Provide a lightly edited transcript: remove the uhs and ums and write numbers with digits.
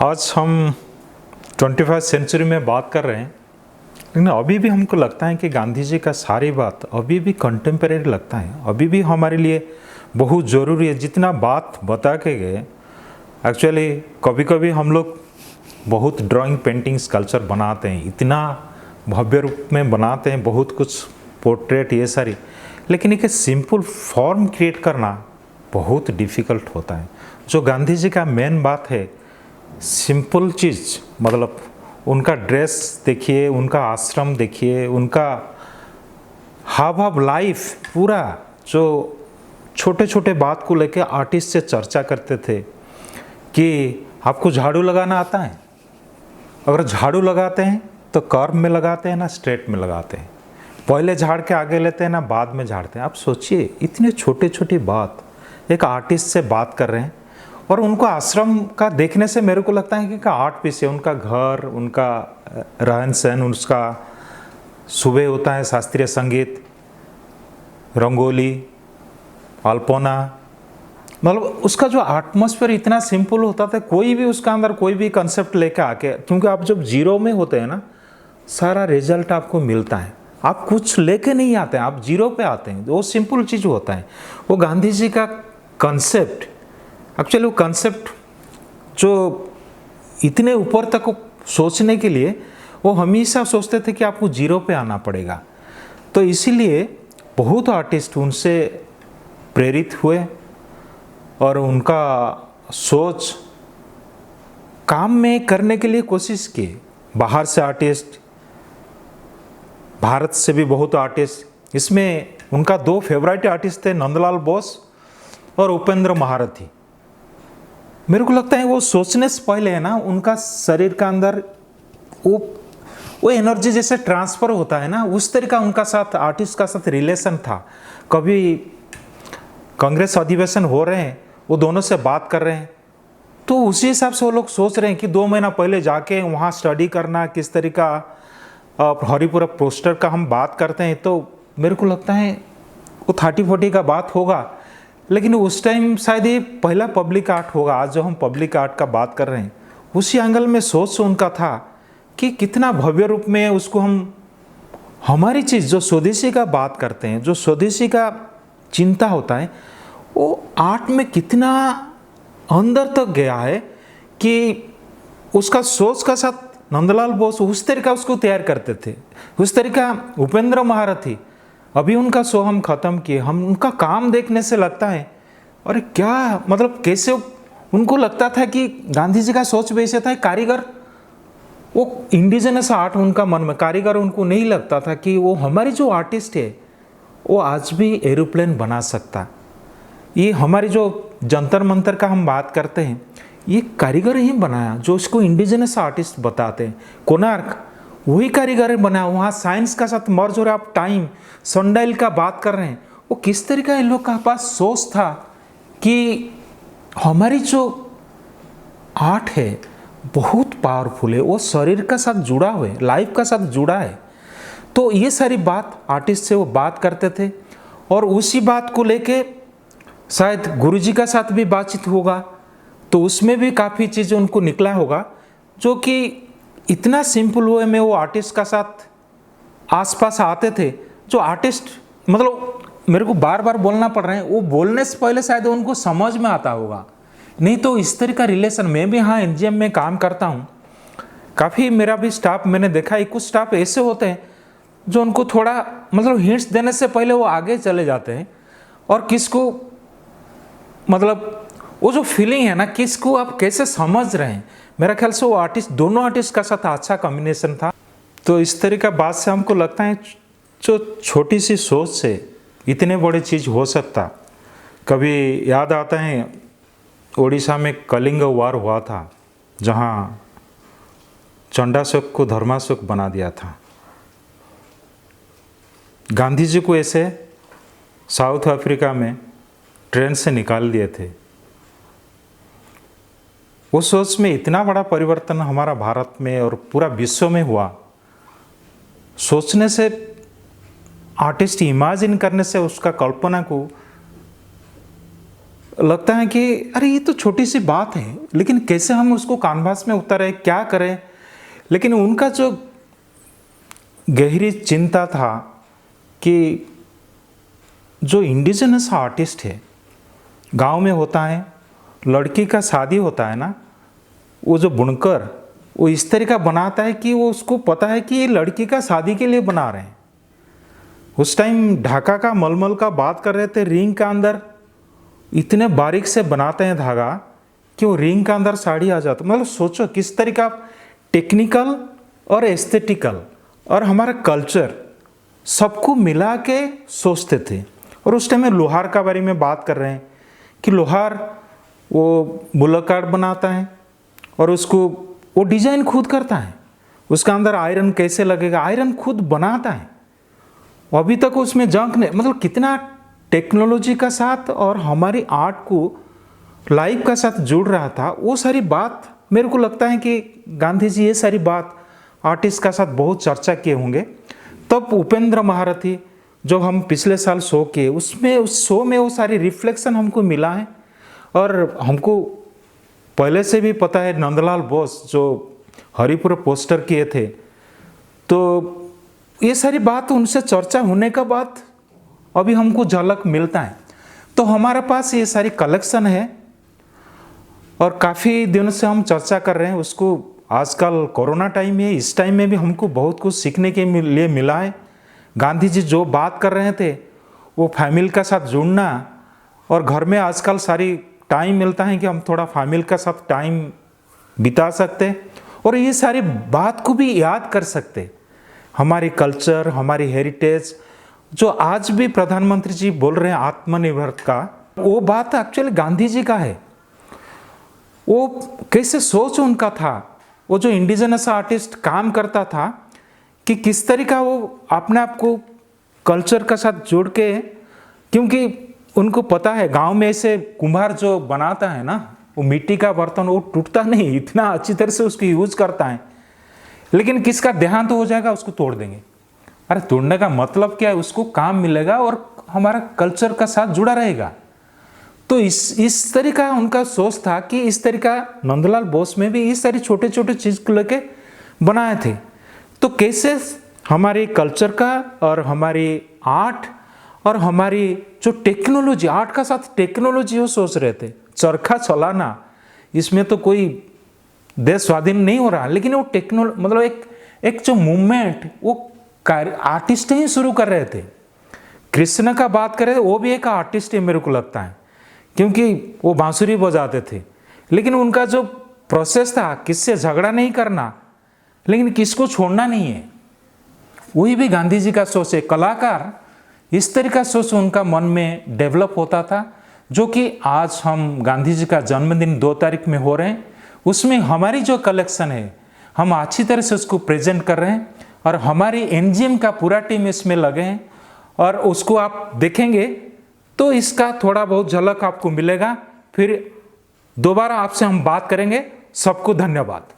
आज हम 21वीं सेंचुरी में बात कर रहे हैं, लेकिन अभी भी हमको लगता है कि गांधी जी का सारी बात अभी भी कंटेम्परेरी लगता है, अभी भी हमारे लिए बहुत ज़रूरी है। जितना बात बता के गए, एक्चुअली कभी कभी हम लोग बहुत ड्राइंग पेंटिंग्स कल्चर बनाते हैं, इतना भव्य रूप में बनाते हैं, बहुत कुछ पोर्ट्रेट ये सारी, लेकिन एक सिंपल फॉर्म क्रिएट करना बहुत डिफ़िकल्ट होता है। जो गांधी जी का मेन बात है, सिंपल चीज़, मतलब उनका ड्रेस देखिए, उनका आश्रम देखिए, उनका हाव ऑफ लाइफ पूरा, जो छोटे छोटे बात को लेके आर्टिस्ट से चर्चा करते थे कि आपको झाड़ू लगाना आता है, अगर झाड़ू लगाते हैं तो कर्व में लगाते हैं ना स्ट्रेट में लगाते हैं, पहले झाड़ के आगे लेते हैं ना बाद में झाड़ते हैं। आप सोचिए, इतने छोटे छोटी बात एक आर्टिस्ट से बात कर रहे हैं, और उनको आश्रम का देखने से मेरे को लगता है कि आर्ट पीस है। उनका घर, उनका रहन सहन, उसका सुबह होता है शास्त्रीय संगीत, रंगोली, अल्पना, मतलब उसका जो एटमॉस्फेयर इतना सिंपल होता था, कोई भी उसका अंदर कोई भी कंसेप्ट लेके आके, क्योंकि आप जब जीरो में होते हैं ना, सारा रिजल्ट आपको मिलता है, आप कुछ लेके नहीं आते हैं, आप जीरो पे आते हैं, वो सिंपल चीज़ होता है। वो गांधी जी का कंसेप्ट, एक्चुअली वो कंसेप्ट जो इतने ऊपर तक सोचने के लिए वो हमेशा सोचते थे कि आपको जीरो पे आना पड़ेगा। तो इसीलिए बहुत आर्टिस्ट उनसे प्रेरित हुए और उनका सोच काम में करने के लिए कोशिश की। बाहर से आर्टिस्ट, भारत से भी बहुत आर्टिस्ट, इसमें उनका दो फेवरेट आर्टिस्ट थे, नंदलाल बोस और उपेंद्र महारथी। मेरे को लगता है वो सोचने से पहले है ना, उनका शरीर का अंदर वो एनर्जी जैसे ट्रांसफ़र होता है ना, उस तरीका उनका साथ आर्टिस्ट का साथ रिलेशन था। कभी कांग्रेस अधिवेशन हो रहे हैं, वो दोनों से बात कर रहे हैं, तो उसी हिसाब से वो लोग सोच रहे हैं कि 2 महीना पहले जाके वहाँ स्टडी करना, किस तरीका हरिपुरा पोस्टर का हम बात करते हैं। तो मेरे को लगता है वो 30-40 का बात होगा, लेकिन उस टाइम शायद ये पहला पब्लिक आर्ट होगा। आज जो हम पब्लिक आर्ट का बात कर रहे हैं, उसी एंगल में सोच उनका था कि कितना भव्य रूप में उसको हम, हमारी चीज़ जो स्वदेशी का बात करते हैं, जो स्वदेशी का चिंता होता है, वो आर्ट में कितना अंदर तक गया है कि उसका सोच का साथ नंदलाल बोस उस तरीका उसको तैयार करते थे, उस तरीका उपेंद्र महारथी। अभी उनका शो हम ख़त्म किए, हम उनका काम देखने से लगता है अरे क्या, मतलब कैसे उनको लगता था कि गांधी जी का सोच वैसे था, कारीगर, वो इंडिजिनस आर्ट उनका मन में, कारीगर उनको नहीं लगता था कि वो हमारी जो आर्टिस्ट है वो आज भी एरोप्लेन बना सकता। ये हमारी जो जंतर मंतर का हम बात करते हैं, ये कारीगर ही बनाया, जो इसको इंडिजिनस आर्टिस्ट बताते हैं। कोणार्क वही कारीगर बनाया, वहाँ साइंस का साथ मर्ज हो रहा। आप टाइम सनडाइल का बात कर रहे हैं, वो किस तरीका इन लोग का पास सोच था कि हमारी जो आर्ट है बहुत पावरफुल है, वो शरीर का साथ जुड़ा हुआ है, लाइफ का साथ जुड़ा है। तो ये सारी बात आर्टिस्ट से वो बात करते थे, और उसी बात को लेके शायद गुरुजी का साथ भी बातचीत होगा, तो उसमें भी काफ़ी चीज़ें उनको निकला होगा, जो कि इतना सिंपल वे में वो आर्टिस्ट का साथ आसपास आते थे। जो आर्टिस्ट, मतलब मेरे को बार बार बोलना पड़ रहा है, वो बोलने से पहले शायद उनको समझ में आता होगा, नहीं तो इस तरह का रिलेशन। मैं भी हाँ एनजीएम में काम करता हूँ, काफ़ी मेरा भी स्टाफ मैंने देखा है, कुछ स्टाफ ऐसे होते हैं जो उनको थोड़ा मतलब हिंट्स देने से पहले वो आगे चले जाते हैं, और किसको, मतलब वो जो फीलिंग है ना, किसको आप कैसे समझ रहे हैं, मेरा ख्याल से वो आर्टिस्ट, दोनों आर्टिस्ट का साथ अच्छा कॉम्बिनेशन था। तो इस तरह का बात से हमको लगता है जो छोटी सी सोच से इतने बड़े चीज़ हो सकता। कभी याद आता है उड़ीसा में कलिंग वार हुआ था, जहाँ चंडाशोक को धर्माशोक बना दिया था। गांधी जी को ऐसे साउथ अफ्रीका में ट्रेन से निकाल दिए थे। वो सोच में इतना बड़ा परिवर्तन हमारा भारत में और पूरा विश्व में हुआ, सोचने से, आर्टिस्ट इमेजिन करने से, उसका कल्पना को लगता है कि अरे ये तो छोटी सी बात है, लेकिन कैसे हम उसको कानवास में उतारें, क्या करें। लेकिन उनका जो गहरी चिंता था कि जो इंडिजिनस आर्टिस्ट है, गांव में होता है, लड़की का शादी होता है ना, वो जो बुनकर वो इस तरह का बनाता है कि वो उसको पता है कि ये लड़की का शादी के लिए बना रहे हैं। उस टाइम ढाका का मलमल का बात कर रहे थे, रिंग का अंदर इतने बारीक से बनाते हैं धागा कि वो रिंग का अंदर साड़ी आ जाता। मतलब सोचो किस तरीका टेक्निकल और एस्थेटिकल और हमारा कल्चर सबको मिला के सोचते थे। और उस टाइम में लोहार का बारे में बात कर रहे हैं कि लोहार वो बुलक कार्ड बनाता है और उसको वो डिजाइन खुद करता है, उसका अंदर आयरन कैसे लगेगा, आयरन खुद बनाता है। अभी तक उसमें जंक नहीं, मतलब कितना टेक्नोलॉजी का साथ और हमारी आर्ट को लाइफ का साथ जुड़ रहा था। वो सारी बात मेरे को लगता है कि गांधी जी ये सारी बात आर्टिस्ट का साथ बहुत चर्चा किए होंगे। तब उपेंद्र महारथी जो हम पिछले साल शो किए, उसमें उस शो में वो सारी रिफ्लेक्शन हमको मिला है। और हमको पहले से भी पता है नंदलाल बोस जो हरिपुर पोस्टर किए थे, तो ये सारी बात उनसे चर्चा होने का बाद अभी हमको झलक मिलता है। तो हमारे पास ये सारी कलेक्शन है और काफ़ी दिनों से हम चर्चा कर रहे हैं उसको। आजकल कोरोना टाइम है, इस टाइम में भी हमको बहुत कुछ सीखने के लिए मिला है। गांधी जी जो बात कर रहे थे वो फैमिली का साथ जुड़ना, और घर में आजकल सारी टाइम मिलता है कि हम थोड़ा फैमिली का साथ टाइम बिता सकते और ये सारी बात को भी याद कर सकते। हमारी कल्चर, हमारी हेरिटेज जो आज भी प्रधानमंत्री जी बोल रहे हैं आत्मनिर्भर का, वो बात एक्चुअली गांधी जी का है। वो कैसे सोच उनका था, वो जो इंडिजिनस आर्टिस्ट काम करता था कि किस तरीका वो अपने आप को कल्चर का साथ जोड़ के, क्योंकि उनको पता है गांव में ऐसे कुम्हार जो बनाता है ना, वो मिट्टी का बर्तन वो टूटता नहीं, इतना अच्छी तरह से उसको यूज करता है। लेकिन किसका देहांत हो जाएगा उसको तोड़ देंगे। अरे तोड़ने का मतलब क्या है, उसको काम मिलेगा और हमारा कल्चर का साथ जुड़ा रहेगा। तो इस तरीका उनका सोच था कि इस तरीका नंदलाल बोस में भी इस सारी छोटे छोटे चीज़ को लेके बनाए थे। तो कैसे हमारे कल्चर का और हमारी आर्ट और हमारी जो टेक्नोलॉजी, आर्ट का साथ टेक्नोलॉजी वो सोच रहे थे। चरखा चलाना, इसमें तो कोई देश स्वाधीन नहीं हो रहा, लेकिन वो मतलब एक जो मूवमेंट वो आर्टिस्ट ही शुरू कर रहे थे। कृष्ण का बात करें वो भी एक आर्टिस्ट है मेरे को लगता है, क्योंकि वो बांसुरी बजाते थे। लेकिन उनका जो प्रोसेस था, किससे झगड़ा नहीं करना लेकिन किसको छोड़ना नहीं है, वही भी गांधी जी का सोच है। कलाकार इस तरह का सोच उनका मन में डेवलप होता था, जो कि आज हम गांधी जी का जन्मदिन 2 तारीख में हो रहे हैं, उसमें हमारी जो कलेक्शन है हम अच्छी तरह से उसको प्रेजेंट कर रहे हैं और हमारी एनजीएम का पूरा टीम इसमें लगे हैं। और उसको आप देखेंगे तो इसका थोड़ा बहुत झलक आपको मिलेगा। फिर दोबारा आपसे हम बात करेंगे। सबको धन्यवाद।